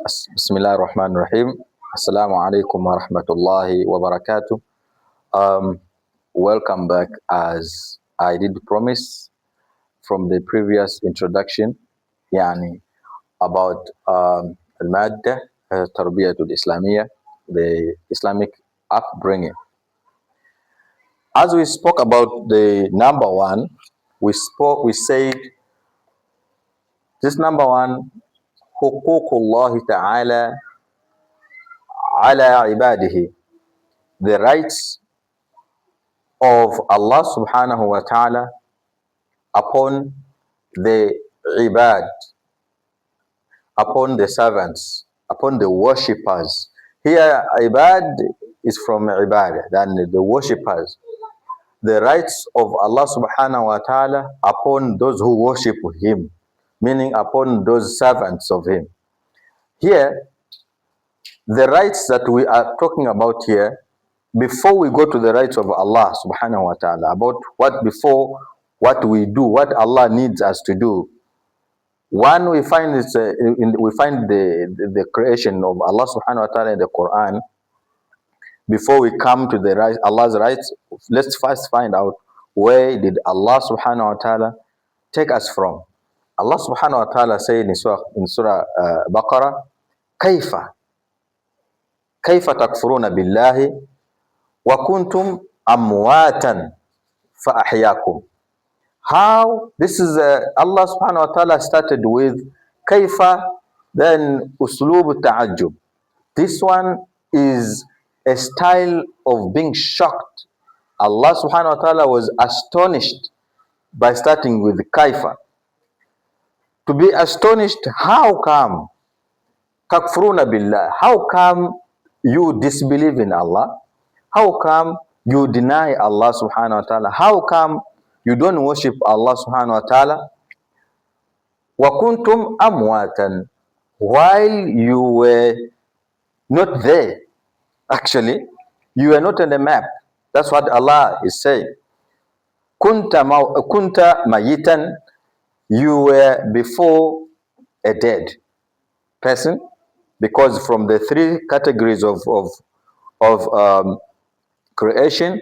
Bismillah ar-Rahman ar-Rahim. Assalamu alaikum wa rahmatullahi wa barakatuh. Welcome back, as I did promise from the previous introduction, yani about al-Madda, Tarbiyatul Islamiyya, the Islamic upbringing. As we spoke about the number one, we said this number one, Huququllah Ta'ala ala ibadihi, the rights of Allah subhanahu wa ta'ala upon the ibad, upon the servants, upon the worshippers. Here ibad is from ibadah, then the worshippers. The rights of Allah subhanahu wa ta'ala upon those who worship him, meaning upon those servants of him. Here, the rights that we are talking about here, before we go to the rights of Allah subhanahu wa ta'ala, about what we do, what Allah needs us to do. One, we find the creation of Allah subhanahu wa ta'ala in the Quran. Before we come to the right, Allah's rights, let's first find out where did Allah subhanahu wa ta'ala take us from. Allah subhanahu wa ta'ala said in Surah Baqarah, Kaifa takfuruna billahi wa kuntum amwatan fa ahyakum. How? This is Allah subhanahu wa ta'ala started with kaifa, then uslub ta'ajjub. This one is a style of being shocked. Allah subhanahu wa ta'ala was astonished by starting with kaifa. To be astonished, how come? Takfuruna billah. How come you disbelieve in Allah? How come you deny Allah subhanahu wa ta'ala? How come you don't worship Allah subhanahu wa ta'ala? Wa kuntum amwatan, while you were not there. Actually, you were not on the map. That's what Allah is saying. Kunta mayitan, you were before a dead person, because from the three categories of creation,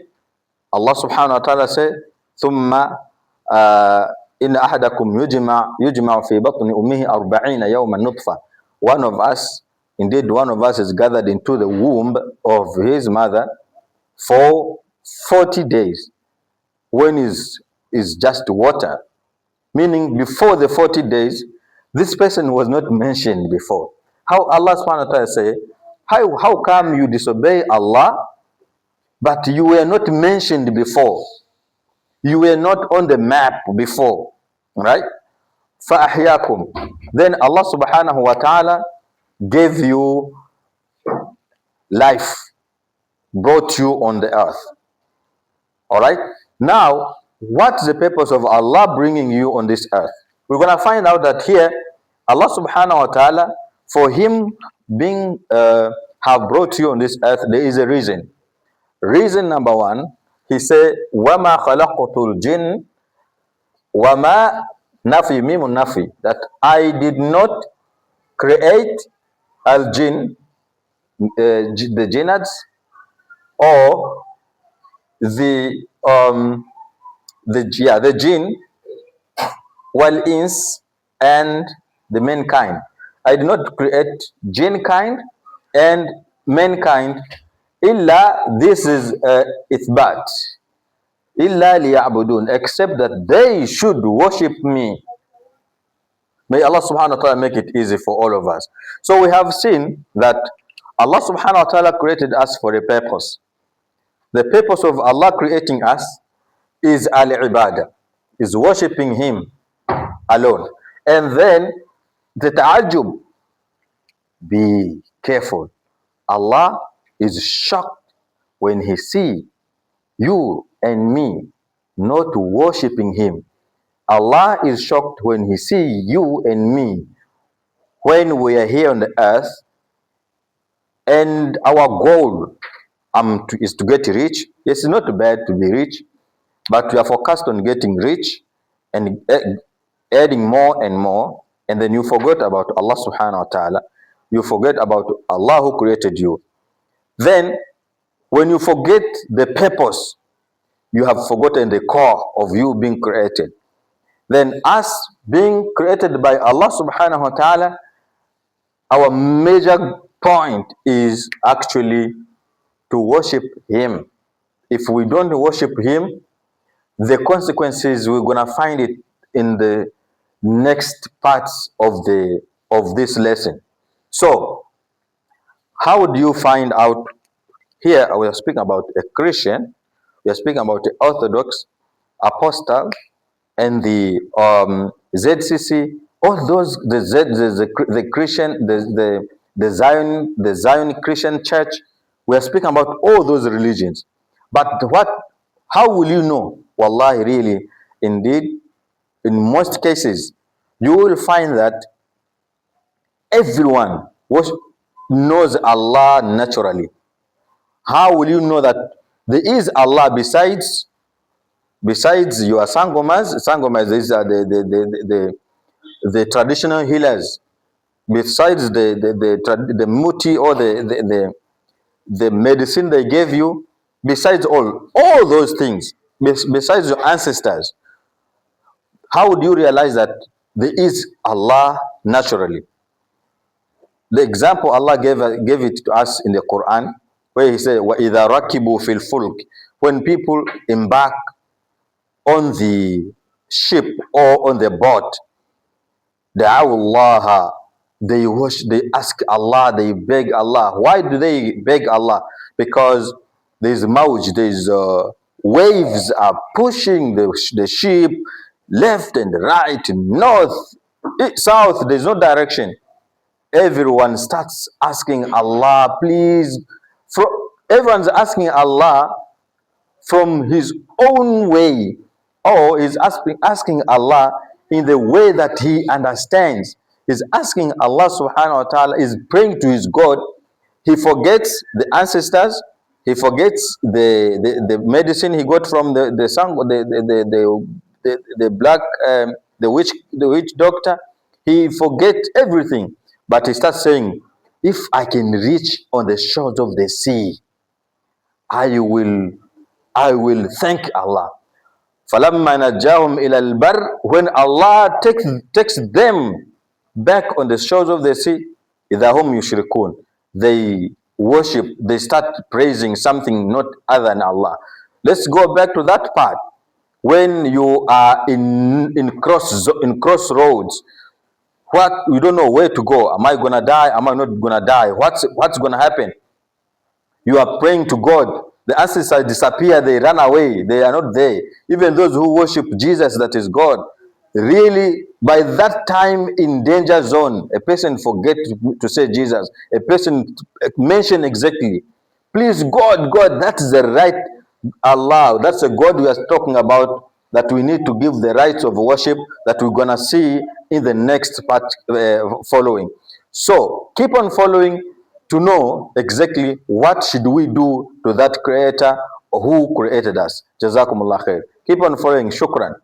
Allah subhanahu wa ta'ala said, ثم إن أحدكم يجمع في بطن أمه 40 يوما نطفة. One of us is gathered into the womb of his mother for 40 days, when is just water. Meaning before the 40 days, this person was not mentioned before. How Allah subhanahu wa ta'ala say, how come you disobey Allah, but you were not mentioned before? You were not on the map before, right? فَأَحْيَاكُمْ. Then Allah subhanahu wa ta'ala gave you life, brought you on the earth. All right? Now, what's the purpose of Allah bringing you on this earth? We're going to find out that here, Allah subhanahu wa ta'ala, for him being have brought you on this earth, there is a reason. Reason number one, he said, وَمَا خَلَقْتُ الْجِنَّ وَمَا nafi, mimun nafi, that I did not create al-jinn, the jinnads, or the jinn, wal-ins, and the mankind. I did not create jinn kind and mankind. Illa, this is ithbat. Illa liya'budun, except that they should worship me. May Allah subhanahu wa ta'ala make it easy for all of us. So we have seen that Allah subhanahu wa ta'ala created us for a purpose. The purpose of Allah creating us is al-ibadah, is worshipping him alone. And then the ta'ajjub, be careful. Allah is shocked when he see you and me not worshipping him. Allah is shocked when he see you and me when we are here on the earth and our goal is to get rich. Yes, it's not bad to be rich, but we are focused on getting rich and adding more and more, and then you forgot about Allah subhanahu wa ta'ala. you forget about Allah who created you. Then, when you forget the purpose, you have forgotten the core of you being created. Then, us being created by Allah subhanahu wa ta'ala, our major point is actually to worship Him. If we don't worship Him, the consequences we're gonna find it in the next parts of this lesson. So, how do you find out? Here we are speaking about a Christian, we are speaking about the Orthodox, Apostle, and the ZCC. All those the Christian, the Zion Christian Church. We are speaking about all those religions. But how will you know? Wallahi, really, indeed, in most cases, you will find that everyone knows Allah naturally. How will you know that there is Allah besides your sangomas? Sangomas, these are the traditional healers. Besides the muti or the medicine they gave you, besides all those things, besides your ancestors, how would you realize that there is Allah naturally? The example Allah gave it to us in the Quran, where He said, وَإِذَا رَكِبُوا فِي الْفُلْكِ, when people embark on the ship or on the boat, دَعَوُا اللَّهَ, they ask Allah, they beg Allah. Why do they beg Allah? Because there's mawj, there's waves are pushing the ship left and right, north, south, there's no direction. Everyone starts asking Allah, please. Everyone's asking Allah from his own way, or is asking Allah in the way that he understands. He's asking Allah subhanahu wa ta'ala, is praying to his God. He forgets the ancestors, he forgets the medicine he got from the black the witch doctor. He forgets everything, but he starts saying, if I can reach on the shores of the sea, I will thank Allah. فَلَمَّا نَجَّاهُمْ إِلَى الْبَرِّ, when Allah takes them back on the shores of the sea, إِذَا هُمْ يُشْرِكُونَ, they worship, they start praising something not other than Allah. Let's go back to that part. When you are in crossroads, what you don't know where to go. Am I gonna die? Am I not gonna die? What's gonna happen? You are praying to God. The ancestors disappear, they run away, they are not there. Even those who worship Jesus, that is God, really, by that time in danger zone, a person forget to say Jesus. A person mention exactly, please God, that's the right Allah. That's the God we are talking about, that we need to give the rights of worship that we're gonna see in the next part following. So keep on following to know exactly what should we do to that creator who created us. Jazakumullah khair. Keep on following. Shukran.